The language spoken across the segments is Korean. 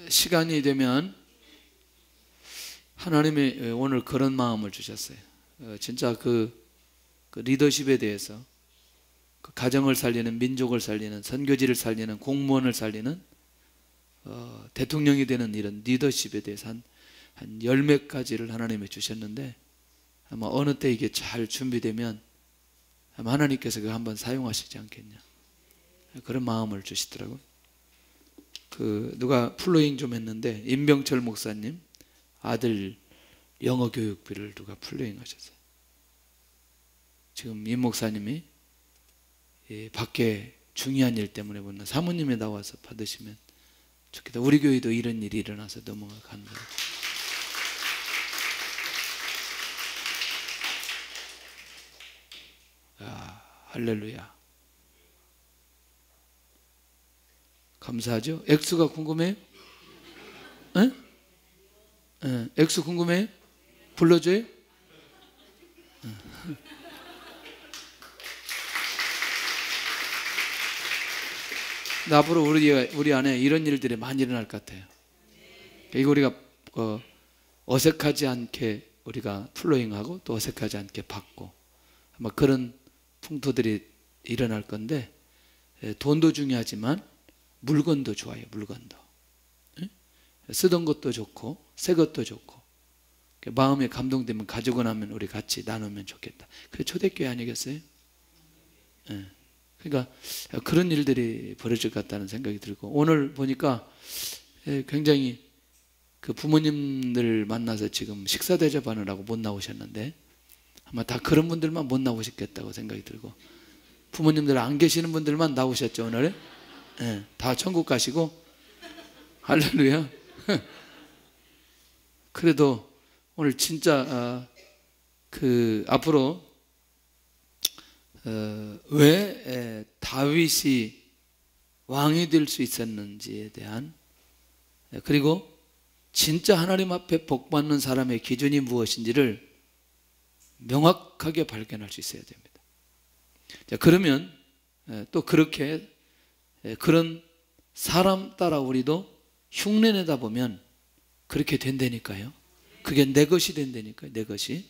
시간이 되면 하나님이 오늘 그런 마음을 주셨어요. 진짜 그 리더십에 대해서, 그 가정을 살리는, 민족을 살리는, 선교지를 살리는, 공무원을 살리는, 대통령이 되는 이런 리더십에 대해서 한 열 몇 가지를 하나님이 주셨는데, 아마 어느 때 이게 잘 준비되면 아마 하나님께서 그거 한번 사용하시지 않겠냐, 그런 마음을 주시더라고요. 누가 플로잉 좀 했는데, 임병철 목사님 아들 영어 교육비를 누가 플로잉 하셨어요. 지금 임 목사님이 밖에 중요한 일 때문에 못 나, 사모님이 나와서 받으시면 좋겠다. 우리 교회도 이런 일이 일어나서 넘어가는 거예요. 할렐루야. 감사하죠. 액수가 궁금해요? 에? 액수 궁금해요? 불러줘요? 앞으로 우리 안에 이런 일들이 많이 일어날 것 같아요. 이거 우리가 어색하지 않게 우리가 플로잉하고 또 어색하지 않게 받고, 아마 그런 풍토들이 일어날 건데, 돈도 중요하지만 물건도 좋아요. 물건도 쓰던 것도 좋고 새 것도 좋고, 마음에 감동되면 가지고 나면 우리 같이 나누면 좋겠다. 그게 초대교회 아니겠어요? 그러니까 그런 일들이 벌어질 것 같다는 생각이 들고, 오늘 보니까 굉장히 그 부모님들 만나서 지금 식사 대접하느라고 못 나오셨는데, 아마 다 그런 분들만 못 나오셨겠다고 생각이 들고, 부모님들 안 계시는 분들만 나오셨죠 오늘? 다 천국 가시고. 할렐루야. 그래도 오늘 진짜 앞으로 왜 다윗이 왕이 될 수 있었는지에 대한, 그리고 진짜 하나님 앞에 복받는 사람의 기준이 무엇인지를 명확하게 발견할 수 있어야 됩니다. 자, 그러면 또 그렇게 그런 사람 따라 우리도 흉내내다 보면 그렇게 된다니까요. 그게 내 것이 된다니까요. 내 것이.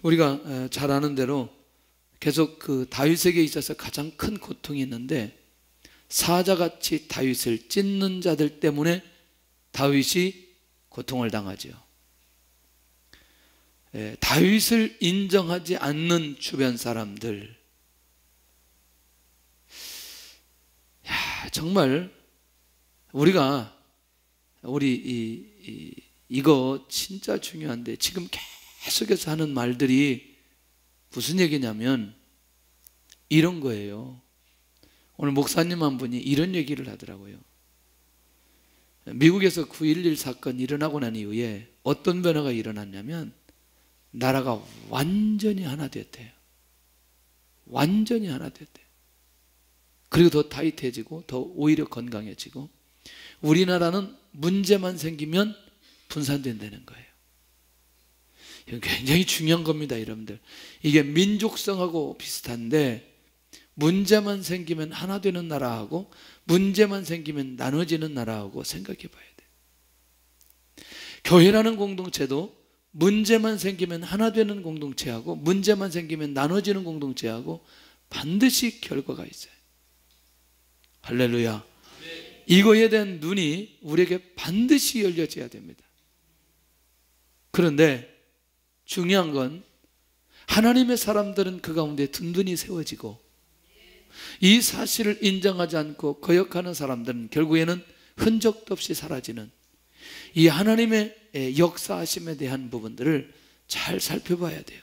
우리가 잘 아는 대로 계속 그 다윗에게 있어서 가장 큰 고통이 있는데, 사자같이 다윗을 찢는 자들 때문에 다윗이 고통을 당하죠. 다윗을 인정하지 않는 주변 사람들, 정말 이거 진짜 중요한데, 지금 계속해서 하는 말들이 무슨 얘기냐면 이런 거예요. 오늘 목사님 한 분이 이런 얘기를 하더라고요. 미국에서 9.11 사건이 일어나고 난 이후에 어떤 변화가 일어났냐면, 나라가 완전히 하나 됐대요. 완전히 하나 됐대요. 그리고 더 타이트해지고 더 오히려 건강해지고, 우리나라는 문제만 생기면 분산된다는 거예요. 이건 굉장히 중요한 겁니다, 여러분들. 이게 민족성하고 비슷한데, 문제만 생기면 하나 되는 나라하고 문제만 생기면 나눠지는 나라하고 생각해 봐야 돼요. 교회라는 공동체도 문제만 생기면 하나 되는 공동체하고 문제만 생기면 나눠지는 공동체하고 반드시 결과가 있어요. 할렐루야. 이거에 대한 눈이 우리에게 반드시 열려져야 됩니다. 그런데 중요한 건, 하나님의 사람들은 그 가운데 든든히 세워지고, 이 사실을 인정하지 않고 거역하는 사람들은 결국에는 흔적도 없이 사라지는, 이 하나님의 역사하심에 대한 부분들을 잘 살펴봐야 돼요.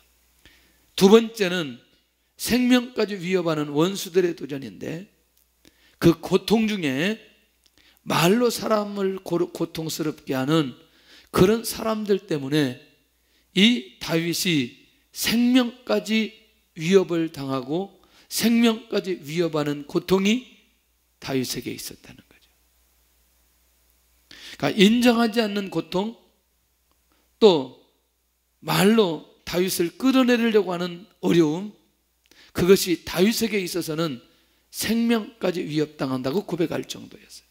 두 번째는 생명까지 위협하는 원수들의 도전인데, 그 고통 중에 말로 사람을 고통스럽게 하는 그런 사람들 때문에 이 다윗이 생명까지 위협을 당하고 생명까지 위협하는 고통이 다윗에게 있었다는 거죠. 그러니까 인정하지 않는 고통, 또 말로 다윗을 끌어내리려고 하는 어려움, 그것이 다윗에게 있어서는 생명까지 위협당한다고 고백할 정도였어요.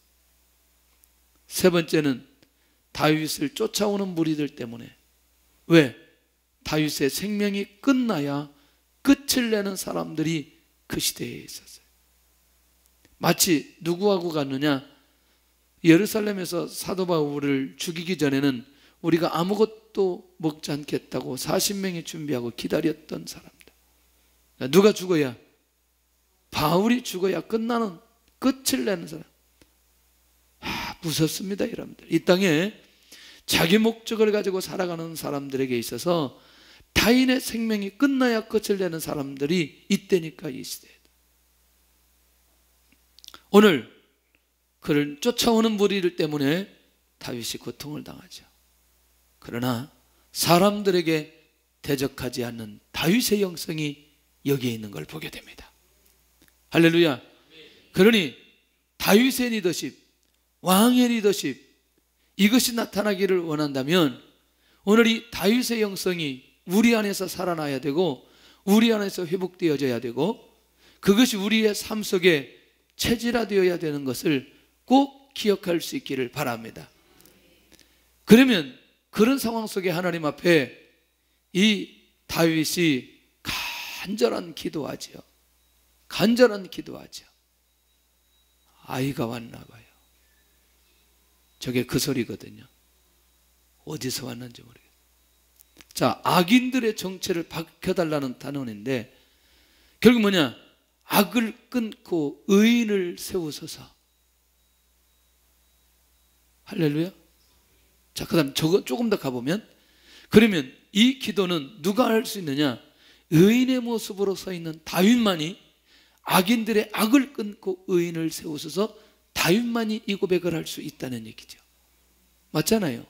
세 번째는 다윗을 쫓아오는 무리들 때문에. 왜? 다윗의 생명이 끝나야 끝을 내는 사람들이 그 시대에 있었어요. 마치 누구하고 같느냐? 예루살렘에서 사도 바울을 죽이기 전에는 우리가 아무것도 먹지 않겠다고 40명이 준비하고 기다렸던 사람들. 누가 죽어야? 바울이 죽어야 끝나는, 끝을 내는 사람. 무섭습니다, 여러분들. 이 땅에 자기 목적을 가지고 살아가는 사람들에게 있어서 타인의 생명이 끝나야 끝을 내는 사람들이 있다니까, 이 시대에. 오늘 그를 쫓아오는 무리들 때문에 다윗이 고통을 당하죠. 그러나 사람들에게 대적하지 않는 다윗의 영성이 여기에 있는 걸 보게 됩니다. 할렐루야. 그러니 다윗의 리더십, 왕의 리더십, 이것이 나타나기를 원한다면 오늘 이 다윗의 영성이 우리 안에서 살아나야 되고 우리 안에서 회복되어져야 되고 그것이 우리의 삶 속에 체질화되어야 되는 것을 꼭 기억할 수 있기를 바랍니다. 그러면 그런 상황 속에 하나님 앞에 이 다윗이 간절한 기도하지요. 간절한 기도하죠. 아이가 왔나 봐요. 저게 그 소리거든요. 어디서 왔는지 모르겠어요. 자, 악인들의 정체를 밝혀달라는 단원인데 결국 뭐냐? 악을 끊고 의인을 세우소서. 할렐루야. 자, 그 다음 저거 조금 더 가보면 그러면 이 기도는 누가 할 수 있느냐? 의인의 모습으로 서 있는 다윗만이 악인들의 악을 끊고 의인을 세우소서. 다윗만이 이 고백을 할 수 있다는 얘기죠. 맞잖아요.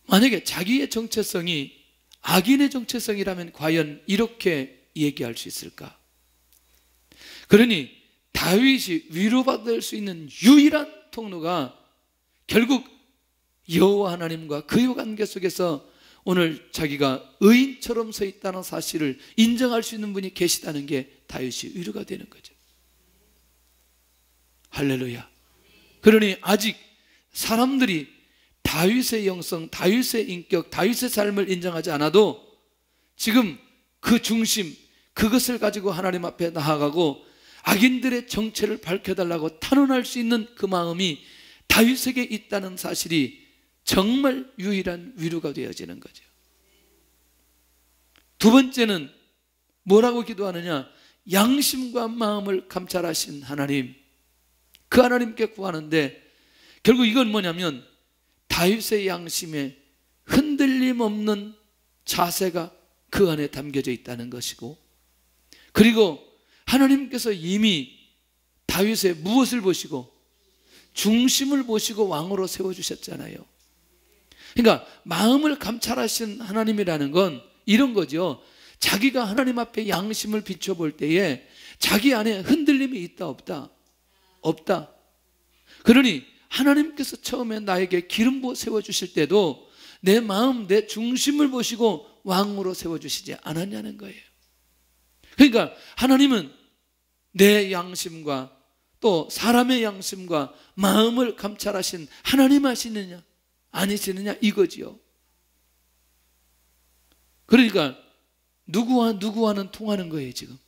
만약에 자기의 정체성이 악인의 정체성이라면 과연 이렇게 얘기할 수 있을까? 그러니 다윗이 위로받을 수 있는 유일한 통로가 결국 여호와 하나님과 그의 관계 속에서 오늘 자기가 의인처럼 서 있다는 사실을 인정할 수 있는 분이 계시다는 게 다윗이 위로가 되는 거죠. 할렐루야. 그러니 아직 사람들이 다윗의 영성, 다윗의 인격, 다윗의 삶을 인정하지 않아도 지금 그 중심, 그것을 가지고 하나님 앞에 나아가고 악인들의 정체를 밝혀달라고 탄원할 수 있는 그 마음이 다윗에게 있다는 사실이 정말 유일한 위로가 되어지는 거죠. 두 번째는 뭐라고 기도하느냐? 양심과 마음을 감찰하신 하나님, 그 하나님께 구하는데 결국 이건 뭐냐면 다윗의 양심에 흔들림 없는 자세가 그 안에 담겨져 있다는 것이고, 그리고 하나님께서 이미 다윗의 무엇을 보시고? 중심을 보시고 왕으로 세워주셨잖아요. 그러니까 마음을 감찰하신 하나님이라는 건 이런 거죠. 자기가 하나님 앞에 양심을 비춰볼 때에 자기 안에 흔들림이 있다 없다? 없다. 그러니 하나님께서 처음에 나에게 기름 부어 세워주실 때도 내 마음, 내 중심을 보시고 왕으로 세워주시지 않았냐는 거예요. 그러니까 하나님은 내 양심과 또 사람의 양심과 마음을 감찰하신 하나님 하시느냐 아니시느냐 이거지요. 그러니까 누구와는 통하는 거예요. 지금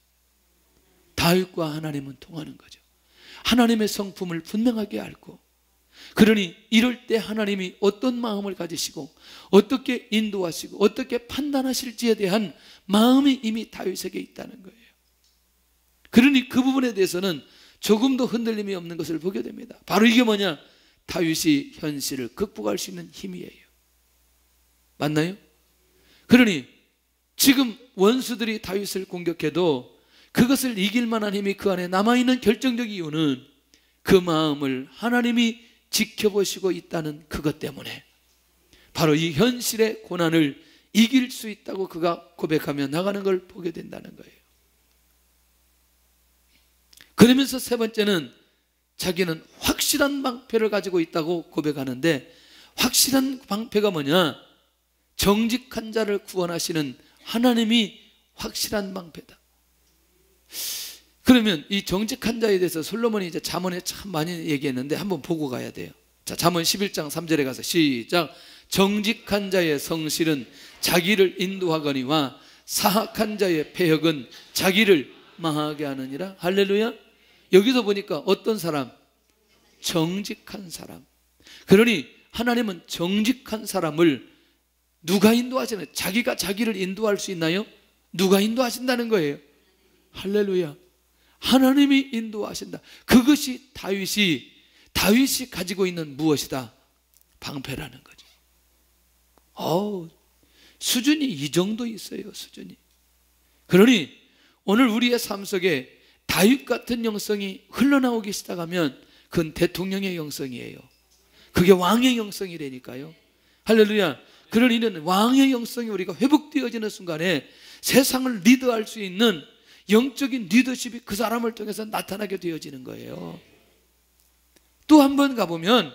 다윗과 하나님은 통하는 거죠. 하나님의 성품을 분명하게 알고, 그러니 이럴 때 하나님이 어떤 마음을 가지시고 어떻게 인도하시고 어떻게 판단하실지에 대한 마음이 이미 다윗에게 있다는 거예요. 그러니 그 부분에 대해서는 조금도 흔들림이 없는 것을 보게 됩니다. 바로 이게 뭐냐? 다윗이 현실을 극복할 수 있는 힘이에요. 맞나요? 그러니 지금 원수들이 다윗을 공격해도 그것을 이길 만한 힘이 그 안에 남아있는 결정적 이유는 그 마음을 하나님이 지켜보시고 있다는 그것 때문에 바로 이 현실의 고난을 이길 수 있다고 그가 고백하며 나가는 걸 보게 된다는 거예요. 그러면서 세 번째는 자기는 확실한 방패를 가지고 있다고 고백하는데, 확실한 방패가 뭐냐? 정직한 자를 구원하시는 하나님이 확실한 방패다. 그러면 이 정직한 자에 대해서 솔로몬이 이제 잠언에 참 많이 얘기했는데 한번 보고 가야 돼요. 자, 잠언 11장 3절에 가서 시작. 정직한 자의 성실은 자기를 인도하거니와 사악한 자의 패역은 자기를 망하게 하느니라. 할렐루야. 여기서 보니까 어떤 사람? 정직한 사람. 그러니 하나님은 정직한 사람을 누가 인도하시나요? 자기가 자기를 인도할 수 있나요? 누가 인도하신다는 거예요? 할렐루야. 하나님이 인도하신다. 그것이 다윗이 가지고 있는 무엇이다? 방패라는 거죠. 수준이 이 정도 있어요. 수준이. 그러니 오늘 우리의 삶 속에 다윗 같은 영성이 흘러나오기 시작하면 그건 대통령의 영성이에요. 그게 왕의 영성이라니까요. 할렐루야. 그런 이는 왕의 영성이 우리가 회복되어지는 순간에 세상을 리드할 수 있는 영적인 리더십이 그 사람을 통해서 나타나게 되어지는 거예요. 또 한 번 가보면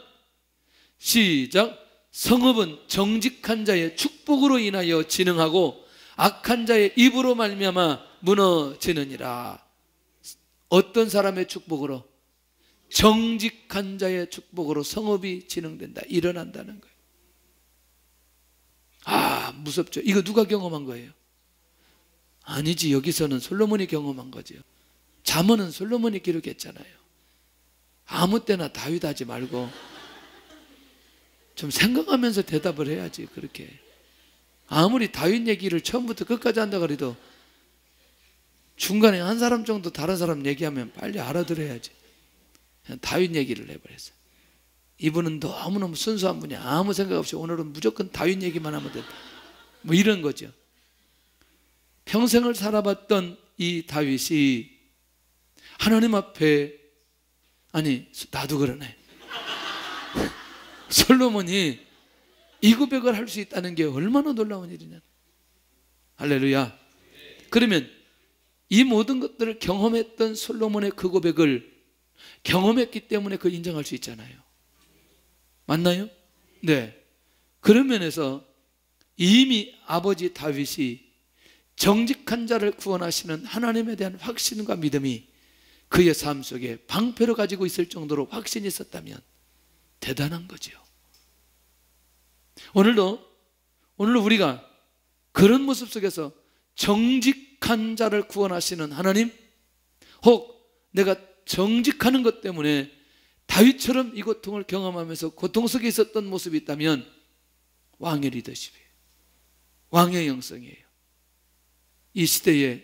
시작. 성읍은 정직한 자의 축복으로 인하여 진흥하고 악한 자의 입으로 말미암아 무너지느니라. 어떤 사람의 축복으로? 정직한 자의 축복으로 성읍이 진흥된다. 일어난다는 거예요. 무섭죠. 이거 누가 경험한 거예요? 아니지. 여기서는 솔로몬이 경험한 거죠. 잠언은 솔로몬이 기록했잖아요. 아무 때나 다윗 하지 말고 좀 생각하면서 대답을 해야지. 그렇게 아무리 다윗 얘기를 처음부터 끝까지 한다 그래도 중간에 한 사람 정도 다른 사람 얘기하면 빨리 알아들어야지. 그냥 다윗 얘기를 해버렸어요. 이분은 너무너무 순수한 분이 아무 생각 없이 오늘은 무조건 다윗 얘기만 하면 된다. 뭐 이런 거죠. 평생을 살아봤던 이 다윗이 하나님 앞에, 아니 나도 그러네. 솔로몬이 이 고백을 할 수 있다는 게 얼마나 놀라운 일이냐. 할렐루야. 그러면 이 모든 것들을 경험했던 솔로몬의 그 고백을 경험했기 때문에 그걸 인정할 수 있잖아요. 맞나요? 네. 그런 면에서 이미 아버지 다윗이 정직한 자를 구원하시는 하나님에 대한 확신과 믿음이 그의 삶 속에 방패로 가지고 있을 정도로 확신이 있었다면 대단한 거죠. 오늘도 우리가 그런 모습 속에서 정직한 자를 구원하시는 하나님, 혹 내가 정직하는 것 때문에 다윗처럼 이 고통을 경험하면서 고통 속에 있었던 모습이 있다면 왕의 리더십이에요. 왕의 영성이에요. 이 시대에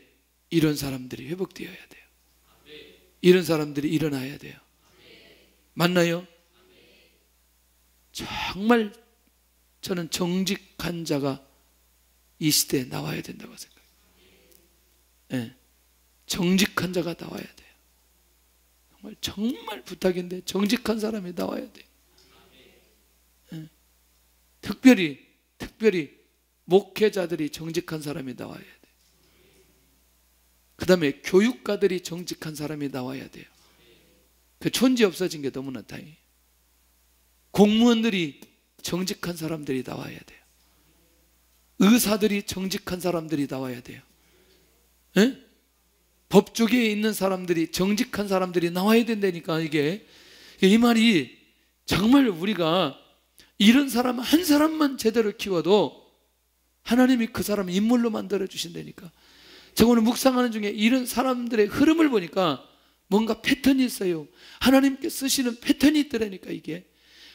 이런 사람들이 회복되어야 돼요. 이런 사람들이 일어나야 돼요. 맞나요? 정말 저는 정직한 자가 이 시대에 나와야 된다고 생각해요. 네. 정직한 자가 나와야 돼요. 정말 부탁인데 정직한 사람이 나와야 돼요. 네. 특별히 목회자들이 정직한 사람이 나와야 돼요. 그 다음에 교육가들이 정직한 사람이 나와야 돼요. 그 촌지 없어진 게 너무나 다행이에요. 공무원들이 정직한 사람들이 나와야 돼요. 의사들이 정직한 사람들이 나와야 돼요. 네? 법조계에 있는 사람들이 정직한 사람들이 나와야 된다니까. 이게 이 말이 정말 우리가 이런 사람 한 사람만 제대로 키워도 하나님이 그 사람을 인물로 만들어 주신다니까. 제가 오늘 묵상하는 중에 이런 사람들의 흐름을 보니까 뭔가 패턴이 있어요. 하나님께 쓰시는 패턴이 있더라니까. 이게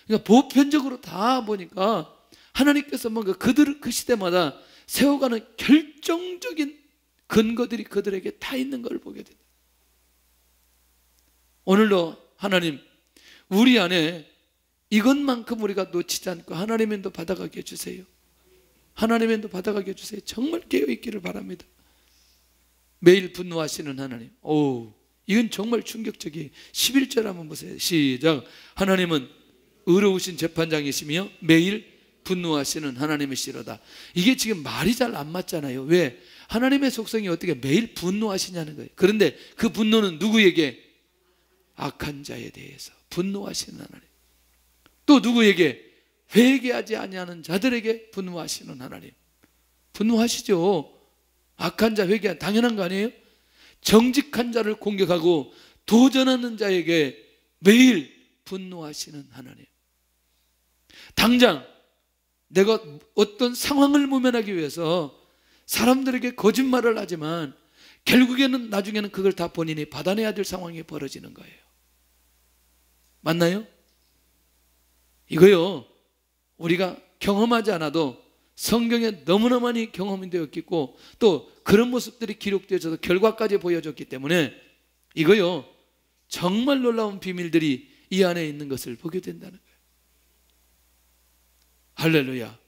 그러니까 보편적으로 다 보니까 하나님께서 뭔가 그 시대마다 세워가는 결정적인 근거들이 그들에게 다 있는 걸 보게 된다. 오늘도 하나님 우리 안에 이것만큼 우리가 놓치지 않고 하나님의 인도 받아가게 해주세요. 하나님의 인도 받아가게 해주세요. 정말 깨어있기를 바랍니다. 매일 분노하시는 하나님. 이건 정말 충격적이에요. 11절 한번 보세요. 시작. 하나님은 의로우신 재판장이시며 매일 분노하시는 하나님이시로다. 이게 지금 말이 잘 안 맞잖아요. 왜? 하나님의 속성이 어떻게 매일 분노하시냐는 거예요. 그런데 그 분노는 누구에게? 악한 자에 대해서 분노하시는 하나님. 또 누구에게? 회개하지 아니하는 자들에게 분노하시는 하나님. 분노하시죠. 악한 자 회개한 당연한 거 아니에요? 정직한 자를 공격하고 도전하는 자에게 매일 분노하시는 하나님. 당장 내가 어떤 상황을 모면하기 위해서 사람들에게 거짓말을 하지만 결국에는 나중에는 그걸 다 본인이 받아내야 될 상황이 벌어지는 거예요. 맞나요? 이거요, 우리가 경험하지 않아도 성경에 너무나 많이 경험이 되었겠고 또 그런 모습들이 기록되어서 결과까지 보여줬기 때문에 이거요, 정말 놀라운 비밀들이 이 안에 있는 것을 보게 된다는 거예요. 할렐루야.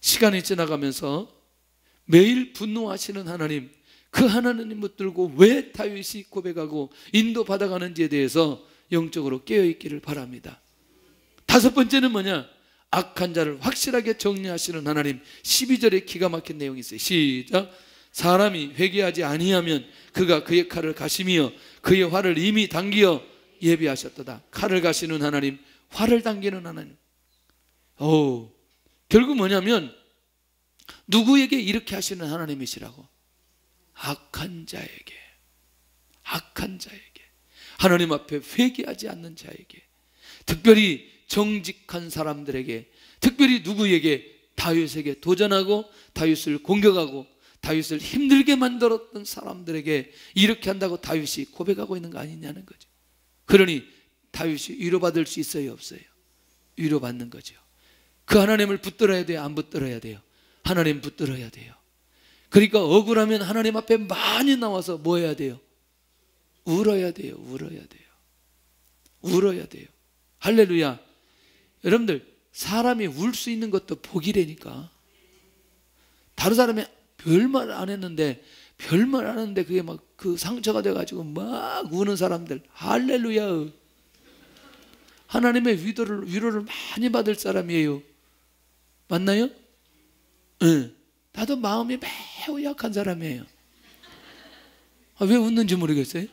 시간이 지나가면서 매일 분노하시는 하나님, 그 하나님 붙들고 왜 다윗이 고백하고 인도받아가는지에 대해서 영적으로 깨어있기를 바랍니다. 다섯 번째는 뭐냐? 악한 자를 확실하게 정리하시는 하나님. 12절에 기가 막힌 내용이 있어요. 시작. 사람이 회개하지 아니하면 그가 그의 칼을 가시며 그의 활을 이미 당기어 예비하셨도다. 칼을 가시는 하나님, 활을 당기는 하나님. 결국 뭐냐면 누구에게 이렇게 하시는 하나님이시라고? 악한 자에게, 악한 자에게, 하나님 앞에 회개하지 않는 자에게, 특별히 정직한 사람들에게, 특별히 누구에게? 다윗에게 도전하고 다윗을 공격하고 다윗을 힘들게 만들었던 사람들에게 이렇게 한다고 다윗이 고백하고 있는 거 아니냐는 거죠. 그러니 다윗이 위로받을 수 있어요, 없어요? 위로받는 거죠. 그 하나님을 붙들어야 돼요, 안 붙들어야 돼요? 하나님 붙들어야 돼요. 그러니까 억울하면 하나님 앞에 많이 나와서 뭐 해야 돼요? 울어야 돼요. 울어야 돼요. 울어야 돼요. 할렐루야. 여러분들, 사람이 울 수 있는 것도 복이라니까. 다른 사람이 별말 안 했는데 그게 막 그 상처가 돼가지고 막 우는 사람들, 할렐루야. 하나님의 위로를 많이 받을 사람이에요. 맞나요? 응. 나도 마음이 매우 약한 사람이에요. 왜 웃는지 모르겠어요.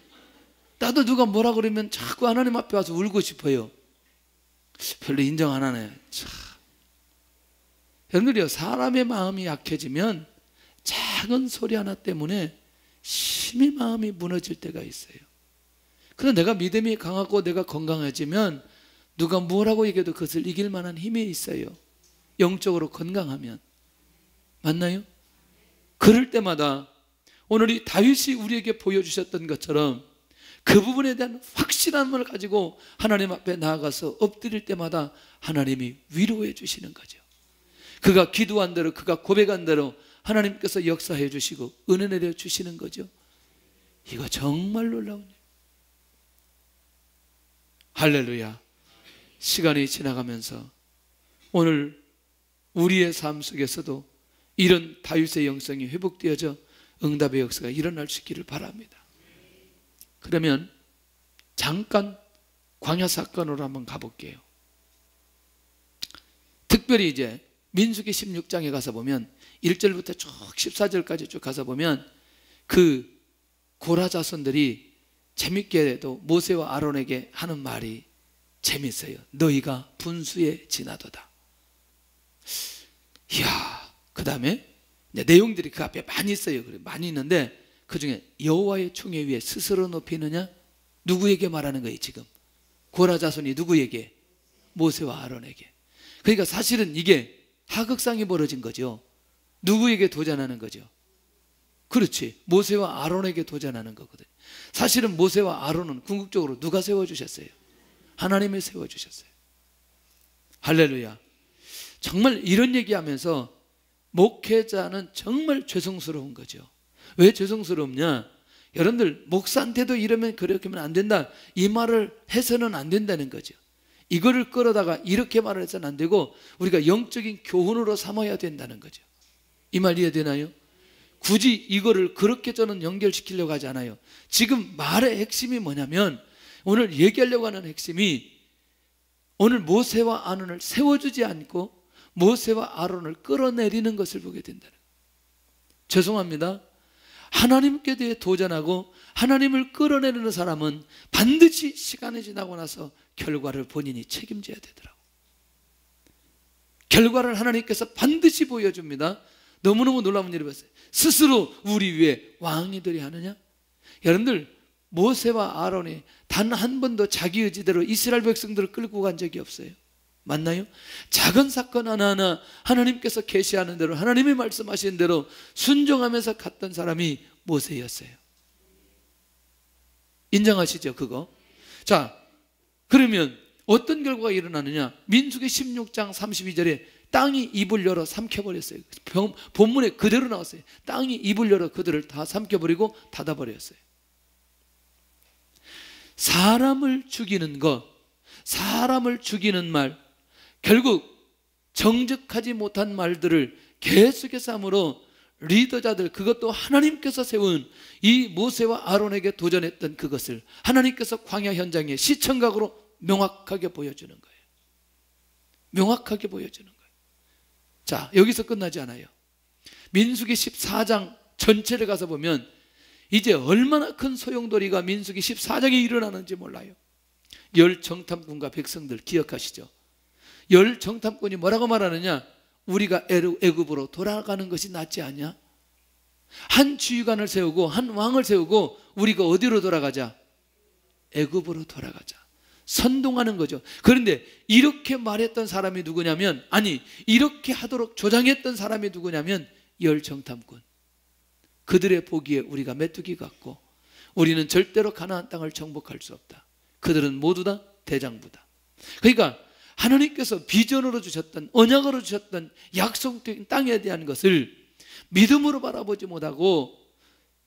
나도 누가 뭐라 그러면 자꾸 하나님 앞에 와서 울고 싶어요. 별로 인정 안 하네. 참. 여러분들이요, 사람의 마음이 약해지면 작은 소리 하나 때문에 심히 마음이 무너질 때가 있어요. 그런데 내가 믿음이 강하고 내가 건강해지면 누가 뭐라고 얘기해도 그것을 이길 만한 힘이 있어요. 영적으로 건강하면. 맞나요? 그럴 때마다 오늘 이 다윗이 우리에게 보여주셨던 것처럼 그 부분에 대한 확실함을 가지고 하나님 앞에 나아가서 엎드릴 때마다 하나님이 위로해 주시는 거죠. 그가 기도한 대로, 그가 고백한 대로 하나님께서 역사해 주시고 은혜 내려 주시는 거죠. 이거 정말 놀라운 일. 할렐루야. 시간이 지나가면서 오늘 우리의 삶 속에서도 이런 다윗의 영성이 회복되어져 응답의 역사가 일어날 수 있기를 바랍니다. 그러면 잠깐 광야 사건으로 한번 가볼게요. 특별히 이제 민수기 16장에 가서 보면 1절부터 쭉 14절까지 쭉 가서 보면 그 고라 자손들이 재밌게도 모세와 아론에게 하는 말이 재밌어요. 너희가 분수에 지나도다. 이야, 그 다음에 내용들이 그 앞에 많이 있어요. 많이 있는데 그 중에 여호와의 총회 위에 스스로 높이느냐? 누구에게 말하는 거예요 지금? 고라 자손이 누구에게? 모세와 아론에게. 그러니까 사실은 이게 하극상이 벌어진 거죠. 누구에게 도전하는 거죠? 그렇지, 모세와 아론에게 도전하는 거거든요. 사실은 모세와 아론은 궁극적으로 누가 세워주셨어요? 하나님이 세워주셨어요. 할렐루야. 정말 이런 얘기하면서 목회자는 정말 죄송스러운 거죠. 왜 죄송스럽냐? 여러분들, 목사한테도 이러면 그렇게 하면 안 된다, 이 말을 해서는 안 된다는 거죠. 이거를 끌어다가 이렇게 말을 해서는 안 되고 우리가 영적인 교훈으로 삼아야 된다는 거죠. 이 말 이해되나요? 굳이 이거를 그렇게 저는 연결시키려고 하지 않아요. 지금 말의 핵심이 뭐냐면, 오늘 얘기하려고 하는 핵심이 오늘 모세와 아론을 세워주지 않고 모세와 아론을 끌어내리는 것을 보게 된다는 거예요. 죄송합니다. 하나님께 대해 도전하고 하나님을 끌어내리는 사람은 반드시 시간이 지나고 나서 결과를 본인이 책임져야 되더라고요. 결과를 하나님께서 반드시 보여줍니다. 너무너무 놀라운 일이 봤어요. 스스로 우리 위에 왕이 되려 하느냐? 여러분들, 모세와 아론이 단 한 번도 자기 의지대로 이스라엘 백성들을 끌고 간 적이 없어요. 맞나요? 작은 사건 하나하나 하나님께서 계시하는 대로, 하나님이 말씀하신 대로 순종하면서 갔던 사람이 모세였어요. 인정하시죠, 그거? 자, 그러면 어떤 결과가 일어나느냐? 민수기 16장 32절에 땅이 입을 열어 삼켜버렸어요. 본문에 그대로 나왔어요. 땅이 입을 열어 그들을 다 삼켜버리고 닫아버렸어요. 사람을 죽이는 것, 사람을 죽이는 말, 결국 정직하지 못한 말들을 계속해서 함으로 리더자들, 그것도 하나님께서 세운 이 모세와 아론에게 도전했던 그것을 하나님께서 광야 현장에 시청각으로 명확하게 보여주는 거예요. 명확하게 보여주는 거예요. 자, 여기서 끝나지 않아요. 민수기 14장 전체를 가서 보면 이제 얼마나 큰 소용돌이가 민수기 14장에 일어나는지 몰라요. 열 정탐꾼과 백성들 기억하시죠? 열 정탐꾼이 뭐라고 말하느냐? 우리가 애굽으로 돌아가는 것이 낫지 않냐? 한 지휘관을 세우고 한 왕을 세우고 우리가 어디로 돌아가자? 애굽으로 돌아가자. 선동하는 거죠. 그런데 이렇게 말했던 사람이 누구냐면, 아니 이렇게 하도록 조장했던 사람이 누구냐면 열 정탐꾼. 그들의 보기에 우리가 메뚜기 같고 우리는 절대로 가나안 땅을 정복할 수 없다. 그들은 모두 다 대장부다. 그러니까 하나님께서 비전으로 주셨던, 언약으로 주셨던 약속된 땅에 대한 것을 믿음으로 바라보지 못하고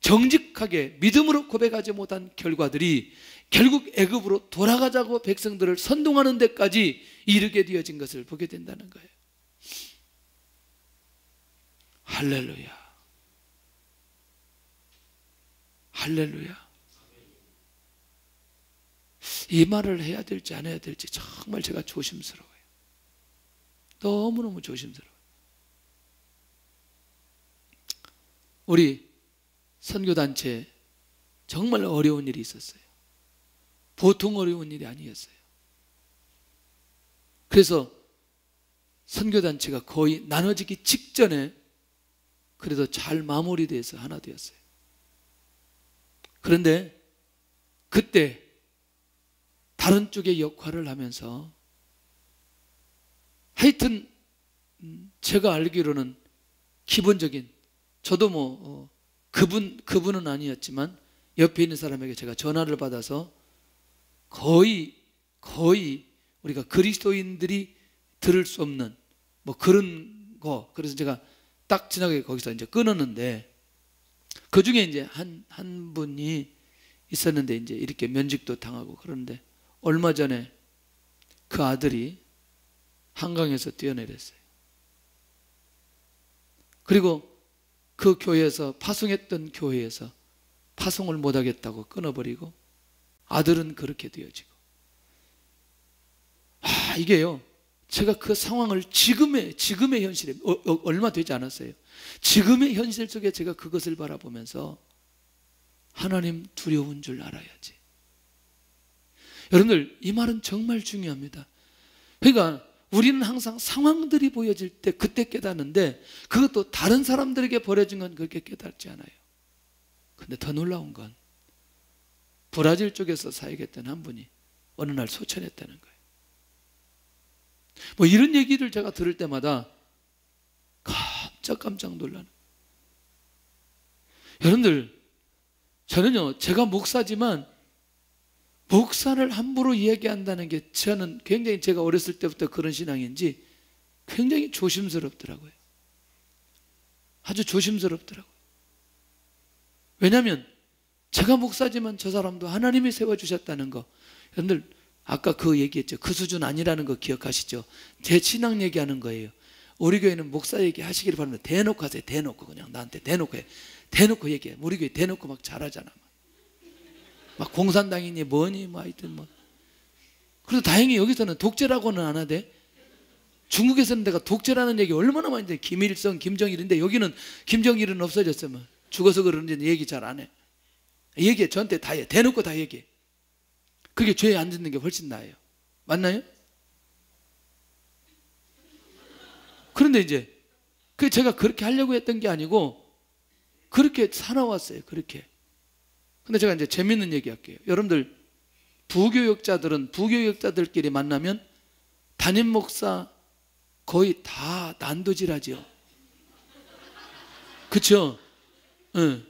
정직하게 믿음으로 고백하지 못한 결과들이 결국 애굽으로 돌아가자고 백성들을 선동하는 데까지 이르게 되어진 것을 보게 된다는 거예요. 할렐루야, 할렐루야. 이 말을 해야 될지 안 해야 될지 정말 제가 조심스러워요. 너무너무 조심스러워요. 우리 선교단체 정말 어려운 일이 있었어요. 보통 어려운 일이 아니었어요. 그래서 선교단체가 거의 나눠지기 직전에 그래도 잘 마무리돼서 하나 되었어요. 그런데 그때 다른 쪽의 역할을 하면서 하여튼 제가 알기로는 기본적인, 저도 그분은 아니었지만 옆에 있는 사람에게 제가 전화를 받아서 거의 우리가 그리스도인들이 들을 수 없는 그런 거, 그래서 제가 딱 지나가게 거기서 이제 끊었는데, 그 중에 이제 한 분이 있었는데 이제 이렇게 면직도 당하고 그러는데 얼마 전에 그 아들이 한강에서 뛰어내렸어요. 그리고 그 교회에서 파송했던 교회에서 파송을 못하겠다고 끊어버리고 아들은 그렇게 되어지고, 이게요, 제가 그 상황을 지금의 현실에 얼마 되지 않았어요. 지금의 현실 속에 제가 그것을 바라보면서 하나님 두려운 줄 알아야지. 여러분들, 이 말은 정말 중요합니다. 그러니까 우리는 항상 상황들이 보여질 때 그때 깨닫는데, 그것도 다른 사람들에게 벌어진 건 그렇게 깨닫지 않아요. 근데 더 놀라운 건 브라질 쪽에서 사역했던 한 분이 어느 날 소천했다는 거예요. 이런 얘기를 제가 들을 때마다 깜짝 놀라는. 여러분들, 저는요, 제가 목사지만 목사를 함부로 이야기한다는 게 저는 굉장히, 제가 어렸을 때부터 그런 신앙인지 굉장히 조심스럽더라고요. 아주 조심스럽더라고요. 왜냐하면 제가 목사지만 저 사람도 하나님이 세워주셨다는 거. 여러분들, 아까 그 얘기했죠. 그 수준 아니라는 거 기억하시죠? 제 신앙 얘기하는 거예요. 우리 교회는 목사 얘기 하시기를 바랍니다. 대놓고 하세요. 대놓고. 그냥 나한테 대놓고 해. 대놓고 얘기해. 우리 교회 대놓고 막 잘하잖아. 막 공산당이니 뭐니 하여튼 그래도 다행히 여기서는 독재라고는 안 하대. 중국에서는 내가 독재라는 얘기 얼마나 많이 돼. 김일성, 김정일인데 여기는 김정일은 없어졌으면 죽어서 그러는지 얘기 잘 안 해. 얘기해. 저한테 다 해. 대놓고 다 얘기해. 그게 죄에 안 짓는 게 훨씬 나아요. 맞나요? 그런데 이제 제가 그렇게 하려고 했던 게 아니고 그렇게 살아왔어요. 그렇게. 근데 제가 이제 재밌는 얘기 할게요. 여러분들, 부교역자들은 부교역자들끼리 만나면 담임 목사 거의 다 난도질하죠. 그렇죠? 응.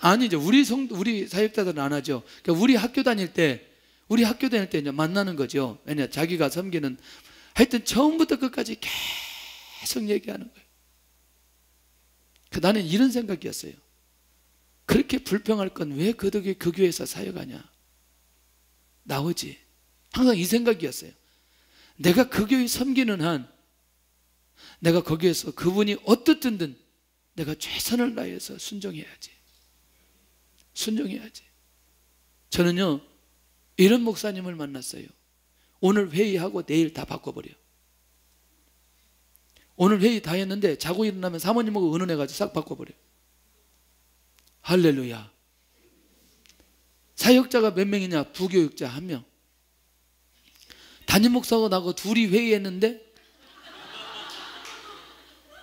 아니죠. 우리 사역자들은 안 하죠. 그러니까 우리 학교 다닐 때 이제 만나는 거죠. 왜냐, 자기가 섬기는, 하여튼 처음부터 끝까지 계속 얘기하는 거예요. 나는 이런 생각이었어요. 그렇게 불평할 건 왜 그 교회에서 사역하냐? 나오지. 항상 이 생각이었어요. 내가 그 교회 섬기는 한, 내가 거기에서 그분이 어떻든 내가 최선을 다해서 순종해야지. 저는요, 이런 목사님을 만났어요. 오늘 회의하고 내일 다 바꿔버려요. 오늘 회의 다 했는데 자고 일어나면 사모님하고 의논해가지고 싹 바꿔버려요. 할렐루야. 사역자가 몇 명이냐? 부교육자 1명. 담임 목사하고 나하고 둘이 회의했는데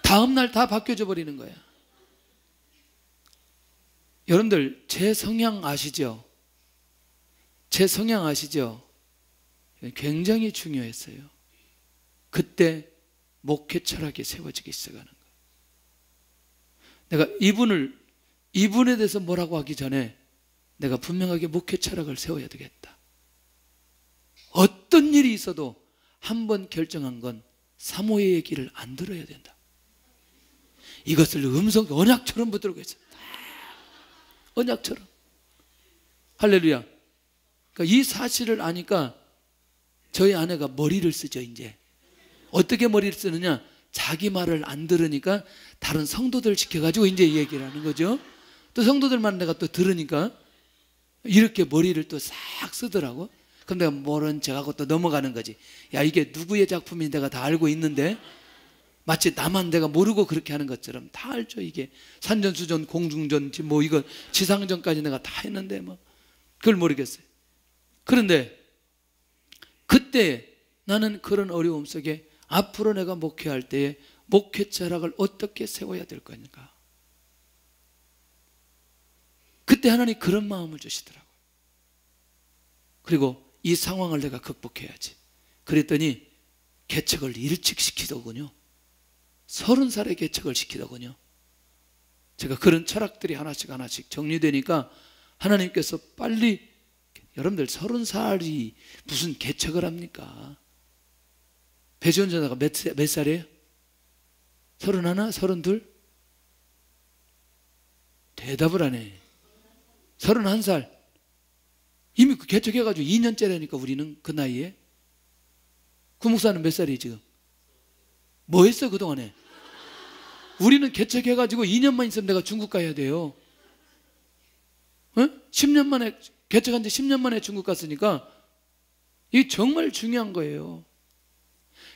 다음날 다 바뀌어져 버리는 거야. 여러분들, 제 성향 아시죠? 굉장히 중요했어요. 그때 목회 철학이 세워지기 시작하는 거예요. 내가 이분에 대해서 뭐라고 하기 전에 내가 분명하게 목회 철학을 세워야 되겠다. 어떤 일이 있어도 한번 결정한 건 사모의 얘기를 안 들어야 된다. 이것을 언약처럼 붙들고 있어요. 언약처럼. 할렐루야. 그러니까 이 사실을 아니까 저희 아내가 머리를 쓰죠. 이제 어떻게 머리를 쓰느냐? 자기 말을 안 들으니까 다른 성도들 시켜가지고 이제 얘기를 하는 거죠. 또 성도들만 내가 또 들으니까 이렇게 머리를 또 싹 쓰더라고. 그럼 내가 모른 척하고 또 넘어가는 거지. 야, 이게 누구의 작품인지 내가 다 알고 있는데, 마치 나만 내가 모르고 그렇게 하는 것처럼 다 알죠. 이게 산전수전, 공중전, 뭐 이거 지상전까지 내가 다 했는데 뭐 그걸 모르겠어요. 그런데 그때 나는 그런 어려움 속에 앞으로 내가 목회할 때에 목회 철학을 어떻게 세워야 될 거니까, 그때 하나님 그런 마음을 주시더라고요. 그리고 이 상황을 내가 극복해야지. 그랬더니 개척을 일찍 시키더군요. 30살에 개척을 시키더군요. 제가 그런 철학들이 하나씩 정리되니까 하나님께서 빨리, 여러분들 30살이 무슨 개척을 합니까? 배지원 전사가 몇 살이에요? 31? 32? 대답을 안 해. 31살. 이미 개척해가지고 2년째라니까, 우리는 그 나이에. 그 목사는 몇 살이에요 지금? 뭐 했어 그동안에? 우리는 개척해가지고 2년만 있으면 내가 중국 가야 돼요. 10년 만에, 개척한 지 10년 만에 중국 갔으니까 이게 정말 중요한 거예요.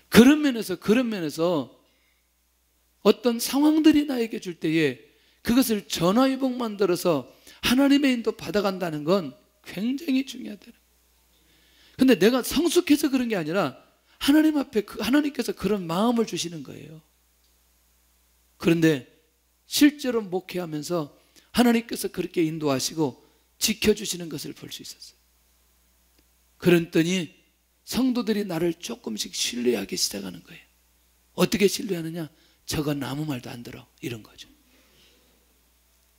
그런 면에서 어떤 상황들이 나에게 줄 때에 그것을 전화위복 만들어서 하나님의 인도 받아간다는 건 굉장히 중요하다는 거예요. 근데 내가 성숙해서 그런 게 아니라 하나님 앞에 하나님께서 그런 마음을 주시는 거예요. 그런데 실제로 목회하면서 하나님께서 그렇게 인도하시고 지켜주시는 것을 볼 수 있었어요. 그랬더니 성도들이 나를 조금씩 신뢰하기 시작하는 거예요. 어떻게 신뢰하느냐? 저건 아무 말도 안 들어, 이런 거죠.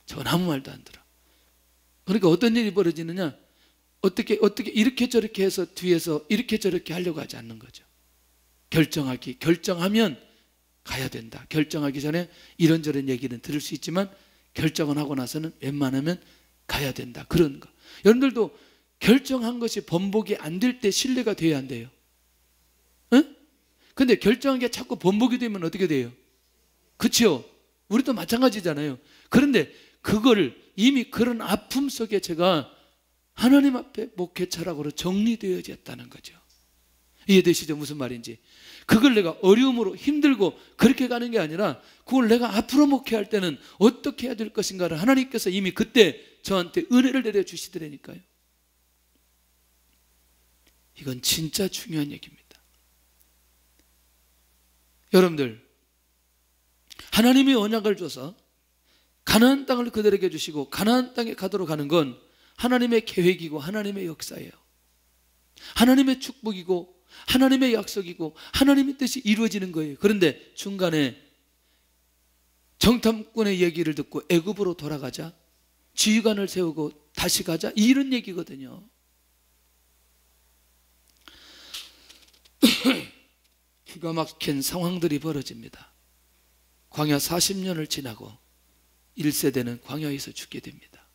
저건 아무 말도 안 들어. 그러니까 어떤 일이 벌어지느냐? 어떻게 이렇게 저렇게 해서 뒤에서 이렇게 저렇게 하려고 하지 않는 거죠. 결정하면 가야 된다. 결정하기 전에 이런저런 얘기는 들을 수 있지만 결정을 하고 나서는 웬만하면 가야 된다. 그런 거. 여러분들도 결정한 것이 번복이 안 될 때 신뢰가 돼야 안 돼요? 응? 근데 결정한 게 자꾸 번복이 되면 어떻게 돼요? 그렇죠? 우리도 마찬가지잖아요. 그런데 그거를 이미 그런 아픔 속에 제가 하나님 앞에 목회 철학으로 정리되어졌다는 거죠. 이해되시죠? 무슨 말인지. 그걸 내가 어려움으로 힘들고 그렇게 가는 게 아니라 그걸 내가 앞으로 목회할 때는 어떻게 해야 될 것인가를 하나님께서 이미 그때 저한테 은혜를 내려주시더라니까요. 이건 진짜 중요한 얘기입니다. 여러분들, 하나님이 언약을 줘서 가나안 땅을 그들에게 주시고 가나안 땅에 가도록 하는 건 하나님의 계획이고 하나님의 역사예요. 하나님의 축복이고 하나님의 약속이고 하나님의 뜻이 이루어지는 거예요. 그런데 중간에 정탐꾼의 얘기를 듣고 애굽으로 돌아가자, 지휘관을 세우고 다시 가자, 이런 얘기거든요. 기가 막힌 상황들이 벌어집니다. 광야 40년을 지나고 1세대는 광야에서 죽게 됩니다.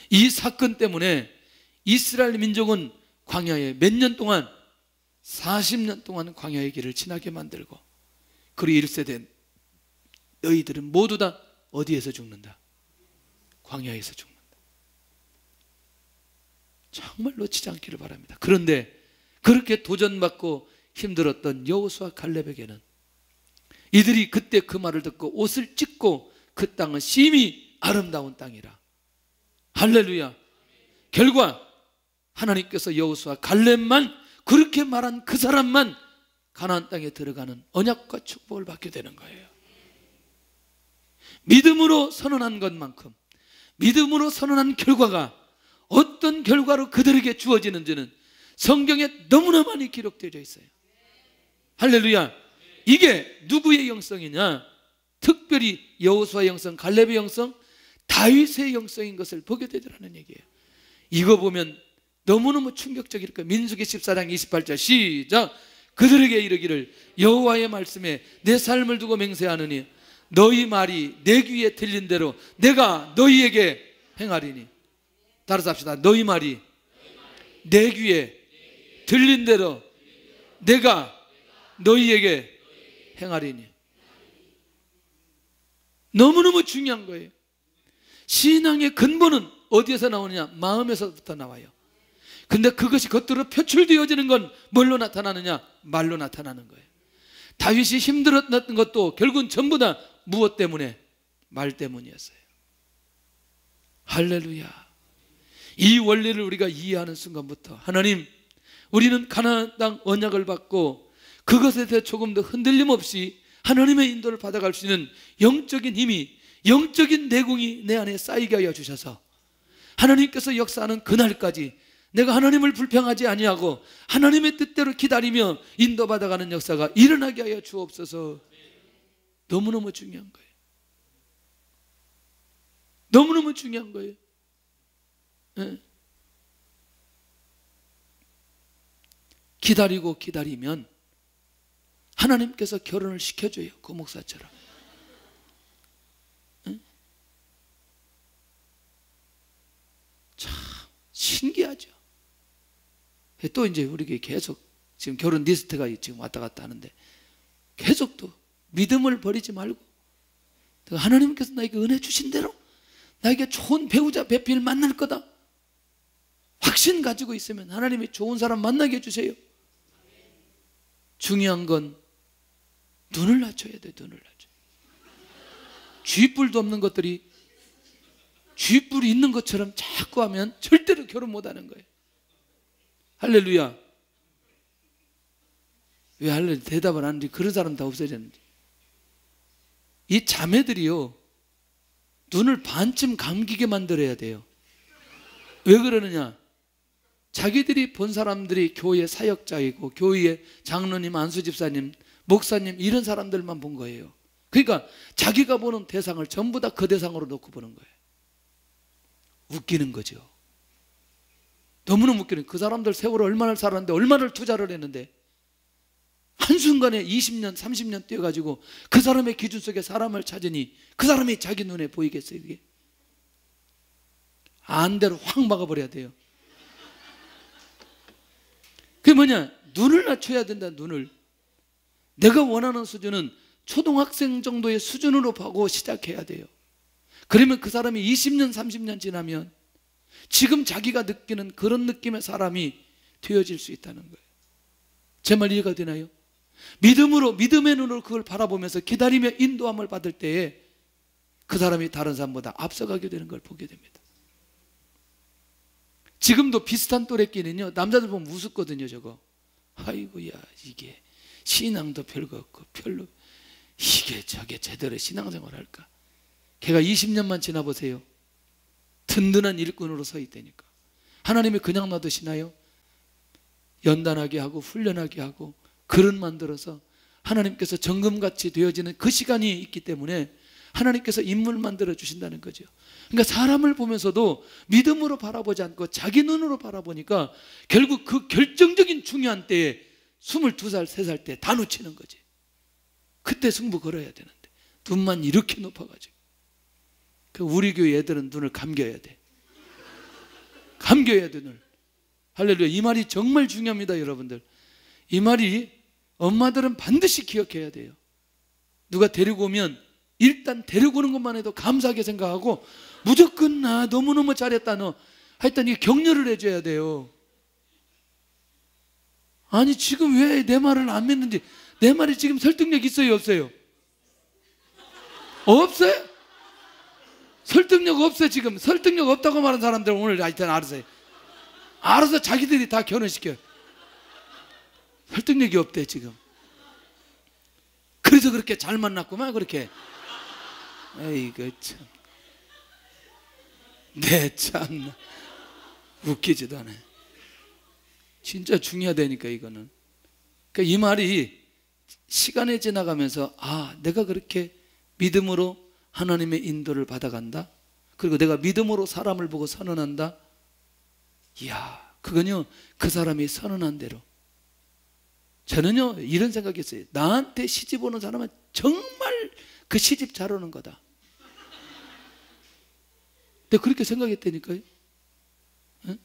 이 사건 때문에 이스라엘 민족은 광야에 몇 년 동안, 40년 동안 광야의 길을 지나게 만들고, 그리고 1세대 너희들은 모두 다 어디에서 죽는다? 광야에서 죽는다. 정말 놓치지 않기를 바랍니다. 그런데 그렇게 도전받고 힘들었던 여호수아 갈렙에게는 이들이 그때 그 말을 듣고 옷을 찢고 그 땅은 심히 아름다운 땅이라. 할렐루야. 결과 하나님께서 여호수아 갈렙만, 그렇게 말한 그 사람만 가나안 땅에 들어가는 언약과 축복을 받게 되는 거예요. 믿음으로 선언한 것만큼, 믿음으로 선언한 결과가 어떤 결과로 그들에게 주어지는지는 성경에 너무나 많이 기록되어 있어요. 할렐루야. 이게 누구의 영성이냐? 특별히 여호수아의 영성, 갈렙의 영성, 다윗의 영성인 것을 보게 되더라는 얘기예요. 이거 보면 너무너무 충격적일 거예요. 민수기 14장 28절 시작. 그들에게 이르기를 여호와의 말씀에 내 삶을 두고 맹세하느니 너희 말이 내 귀에 들린 대로 내가 너희에게 행하리니. 따라서 합시다. 너희 말이 내 귀에 들린 대로 내가 너희에게 행하리니. 너무너무 중요한 거예요. 신앙의 근본은 어디에서 나오느냐? 마음에서부터 나와요. 근데 그것이 겉으로 표출되어지는 건 뭘로 나타나느냐? 말로 나타나는 거예요. 다윗이 힘들었던 것도 결국은 전부 다 무엇 때문에? 말 때문이었어요. 할렐루야. 이 원리를 우리가 이해하는 순간부터 하나님, 우리는 가나안 땅 언약을 받고 그것에 대해 조금 더 흔들림 없이 하나님의 인도를 받아갈 수 있는 영적인 힘이, 영적인 내공이 내 안에 쌓이게 하여 주셔서 하나님께서 역사하는 그날까지 내가 하나님을 불평하지 아니하고 하나님의 뜻대로 기다리며 인도받아가는 역사가 일어나게 하여 주옵소서. 너무너무 중요한 거예요. 너무너무 중요한 거예요. 네. 기다리고 기다리면 하나님께서 결혼을 시켜줘요. 그 목사처럼. 네? 참 신기하죠. 또 이제 우리에게 계속 지금 결혼 리스트가 지금 왔다 갔다 하는데 계속 또 믿음을 버리지 말고 하나님께서 나에게 은혜 주신 대로 나에게 좋은 배우자 배필 만날 거다 확신 가지고 있으면 하나님이 좋은 사람 만나게 해주세요. 중요한 건 눈을 낮춰야 돼. 눈을 낮춰. 쥐뿔도 없는 것들이 쥐뿔이 있는 것처럼 자꾸 하면 절대로 결혼 못하는 거예요. 할렐루야. 왜 할렐루야 대답을 안 하는지, 그런 사람 다 없어졌는지. 이 자매들이요, 눈을 반쯤 감기게 만들어야 돼요. 왜 그러느냐? 자기들이 본 사람들이 교회 사역자이고 교회의 장로님, 안수집사님, 목사님 이런 사람들만 본 거예요. 그러니까 자기가 보는 대상을 전부 다 그 대상으로 놓고 보는 거예요. 웃기는 거죠. 너무너무 웃기는 거예요. 그 사람들 세월을 얼마나 살았는데, 얼마나 투자를 했는데 한순간에 20년, 30년 뛰어가지고 그 사람의 기준 속에 사람을 찾으니 그 사람이 자기 눈에 보이겠어요? 그게 안대로 확 막아버려야 돼요. 그게 뭐냐? 눈을 낮춰야 된다. 눈을. 내가 원하는 수준은 초등학생 정도의 수준으로 보고 시작해야 돼요. 그러면 그 사람이 20년, 30년 지나면 지금 자기가 느끼는 그런 느낌의 사람이 되어질 수 있다는 거예요. 제 말 이해가 되나요? 믿음으로, 믿음의 눈으로 그걸 바라보면서 기다리며 인도함을 받을 때에 그 사람이 다른 사람보다 앞서가게 되는 걸 보게 됩니다. 지금도 비슷한 또래끼리는요, 남자들 보면 우습거든요. 저거 아이고야, 이게 신앙도 별거 없고 별로 이게 저게 제대로 신앙생활 할까? 걔가 20년만 지나보세요. 든든한 일꾼으로 서 있다니까. 하나님이 그냥 놔두시나요? 연단하게 하고 훈련하게 하고 그릇 만들어서 하나님께서 정금같이 되어지는 그 시간이 있기 때문에 하나님께서 인물 만들어 주신다는 거죠. 그러니까 사람을 보면서도 믿음으로 바라보지 않고 자기 눈으로 바라보니까 결국 그 결정적인 중요한 때에 22살, 3살 때 다 놓치는 거지. 그때 승부 걸어야 되는데 눈만 이렇게 높아가지고. 우리 교회 애들은 눈을 감겨야 돼. 감겨야 돼, 눈을. 할렐루야. 이 말이 정말 중요합니다, 여러분들. 이 말이 엄마들은 반드시 기억해야 돼요. 누가 데리고 오면 일단 데리고 오는 것만 해도 감사하게 생각하고 무조건 나 너무너무 잘했다 너 하여튼 이게 격려를 해줘야 돼요. 아니 지금 왜 내 말을 안 믿는지. 내 말이 지금 설득력 있어요 없어요? 없어요? 설득력 없어요. 지금 설득력 없다고 말하는 사람들 오늘 하여튼 알아서 자기들이 다 결혼시켜요. 설득력이 없대 지금. 그래서 그렇게 잘 만났구만 그렇게. 에이그 참. 네 참 웃기지도 않아요. 진짜 중요하다니까 이거는. 그러니까 이 말이 시간이 지나가면서 아 내가 그렇게 믿음으로 하나님의 인도를 받아간다. 그리고 내가 믿음으로 사람을 보고 선언한다. 이야 그건요 그 사람이 선언한 대로. 저는요 이런 생각했어요. 나한테 시집 오는 사람은 정말 그 시집 잘 오는 거다. 근데 그렇게 생각했다니까요. 에?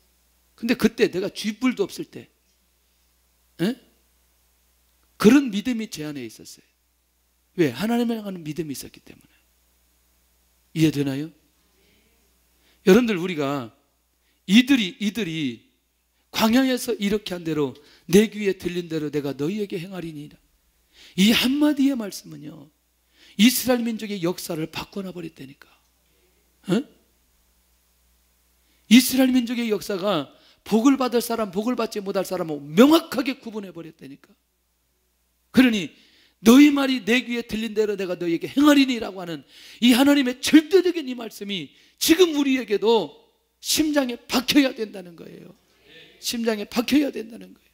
근데 그때 내가 쥐뿔도 없을 때 에? 그런 믿음이 제 안에 있었어요. 왜? 하나님을 향하는 믿음이 있었기 때문에. 이해되나요? 여러분들 우리가 이들이 광야에서 이렇게 한 대로 내 귀에 들린 대로 내가 너희에게 행하리니라. 이 한마디의 말씀은요 이스라엘 민족의 역사를 바꿔놔 버렸다니까. 어? 이스라엘 민족의 역사가 복을 받을 사람 복을 받지 못할 사람을 명확하게 구분해 버렸다니까. 그러니 너희 말이 내 귀에 들린 대로 내가 너희에게 행하리니라고 하는 이 하나님의 절대적인 이 말씀이 지금 우리에게도 심장에 박혀야 된다는 거예요. 심장에 박혀야 된다는 거예요.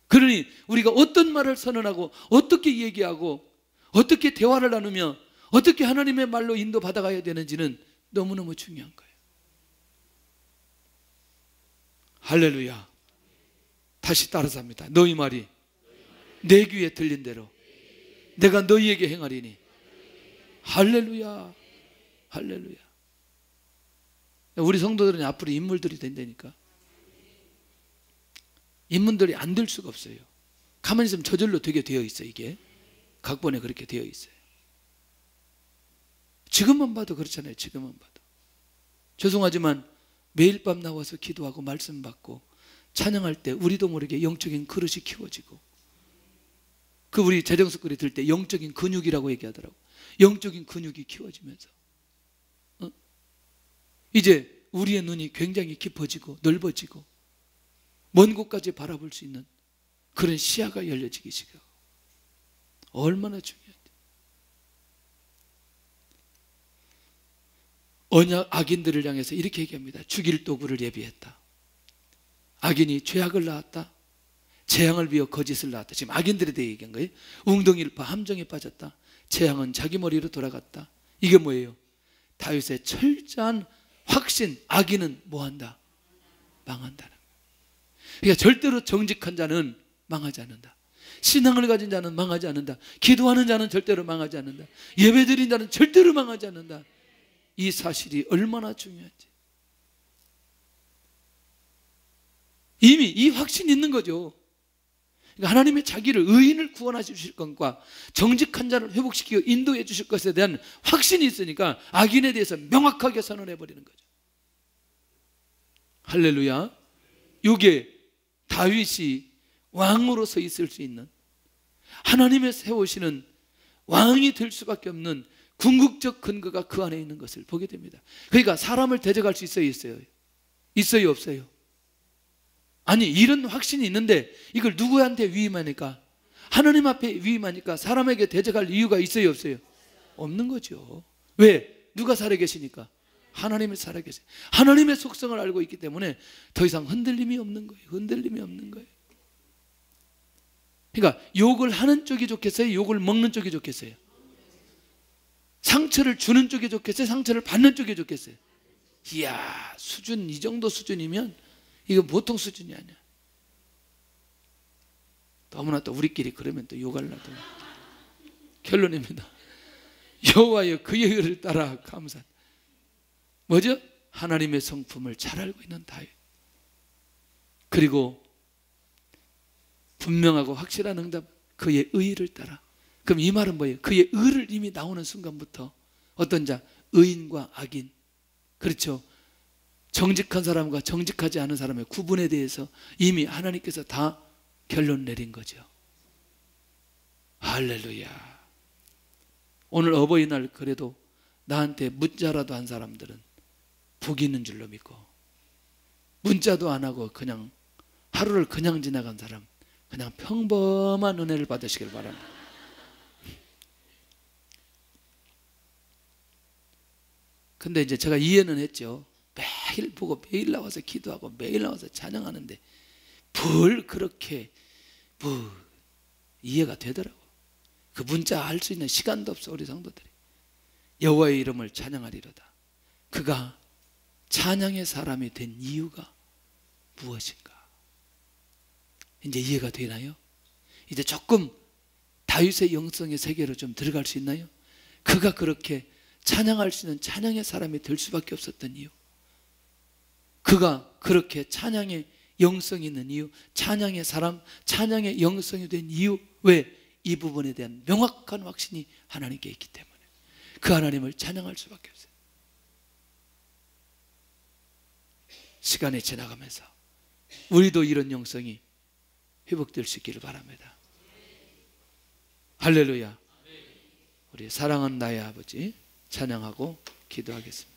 그러니 우리가 어떤 말을 선언하고 어떻게 얘기하고 어떻게 대화를 나누며 어떻게 하나님의 말로 인도받아가야 되는지는 너무너무 중요한 거예요. 할렐루야. 다시 따라서 합니다. 너희 말이 내 귀에 들린 대로 내가 너희에게 행하리니. 할렐루야. 할렐루야. 우리 성도들은 앞으로 인물들이 된다니까. 인물들이 안 될 수가 없어요. 가만히 있으면 저절로 되게 되어 있어요. 이게 각본에 그렇게 되어 있어요. 지금만 봐도 그렇잖아요. 지금만 봐도. 죄송하지만 매일 밤 나와서 기도하고 말씀 받고 찬양할 때 우리도 모르게 영적인 그릇이 키워지고, 그 우리 재정석거리 들 때 영적인 근육이라고 얘기하더라고. 영적인 근육이 키워지면서 이제 우리의 눈이 굉장히 깊어지고 넓어지고 먼 곳까지 바라볼 수 있는 그런 시야가 열려지기 시작하고. 얼마나 중요한데. 언약 악인들을 향해서 이렇게 얘기합니다. 죽일 도구를 예비했다. 악인이 죄악을 낳았다. 재앙을 비워 거짓을 낳았다. 지금 악인들에 대해 얘기한 거예요. 웅덩이를 파 함정에 빠졌다. 재앙은 자기 머리로 돌아갔다. 이게 뭐예요? 다윗의 철저한 확신. 악인은 뭐한다? 망한다는 거예요. 그러니까 절대로 정직한 자는 망하지 않는다. 신앙을 가진 자는 망하지 않는다. 기도하는 자는 절대로 망하지 않는다. 예배드린 자는 절대로 망하지 않는다. 이 사실이 얼마나 중요한지 이미 이 확신이 있는 거죠. 그러니까 하나님의 자기를 의인을 구원하여 주실 것과 정직한 자를 회복시키고 인도해 주실 것에 대한 확신이 있으니까 악인에 대해서 명확하게 선언해 버리는 거죠. 할렐루야. 이게 다윗이 왕으로서 있을 수 있는, 하나님의 세우시는 왕이 될 수밖에 없는 궁극적 근거가 그 안에 있는 것을 보게 됩니다. 그러니까 사람을 대적할 수 있어요? 있어요? 있어요? 없어요? 아니 이런 확신이 있는데 이걸 누구한테 위임하니까? 하나님 앞에 위임하니까 사람에게 대적할 이유가 있어요? 없어요? 없는 거죠. 왜? 누가 살아계시니까? 하나님이 살아계세요. 하나님의 속성을 알고 있기 때문에 더 이상 흔들림이 없는 거예요. 흔들림이 없는 거예요. 그러니까 욕을 하는 쪽이 좋겠어요? 욕을 먹는 쪽이 좋겠어요? 상처를 주는 쪽이 좋겠어요? 상처를 받는 쪽이 좋겠어요? 이야, 수준, 이 정도 수준이면 이거 보통 수준이 아니야. 너무나 또 우리끼리 그러면 또 욕하려고. 결론입니다. 여호와여 그의 의를 따라 감사. 뭐죠? 하나님의 성품을 잘 알고 있는 다윗. 그리고 분명하고 확실한 응답, 그의 의를 따라. 그럼 이 말은 뭐예요? 그의 의를 이미 나오는 순간부터 어떤 자, 의인과 악인, 그렇죠, 정직한 사람과 정직하지 않은 사람의 구분에 대해서 이미 하나님께서 다 결론 내린 거죠. 할렐루야. 오늘 어버이날 그래도 나한테 문자라도 한 사람들은 복이 있는 줄로 믿고, 문자도 안 하고 그냥 하루를 그냥 지나간 사람, 그냥 평범한 은혜를 받으시길 바랍니다. 근데 이제 제가 이해는 했죠. 매일 보고 매일 나와서 기도하고 매일 나와서 찬양하는데 뭘 그렇게 이해가 되더라고. 그 문자 할 수 있는 시간도 없어. 우리 성도들이 여호와의 이름을 찬양하리로다. 그가 찬양의 사람이 된 이유가 무엇인가? 이제 이해가 되나요? 이제 조금 다윗의 영성의 세계로 좀 들어갈 수 있나요? 그가 그렇게 찬양할 수 있는 찬양의 사람이 될 수밖에 없었던 이유, 그가 그렇게 찬양의 영성이 있는 이유, 찬양의 사람, 찬양의 영성이 된 이유, 왜? 이 부분에 대한 명확한 확신이 하나님께 있기 때문에 그 하나님을 찬양할 수밖에 없어요. 시간이 지나가면서 우리도 이런 영성이 회복될 수 있기를 바랍니다. 할렐루야. 우리 사랑하는 나의 아버지 찬양하고 기도하겠습니다.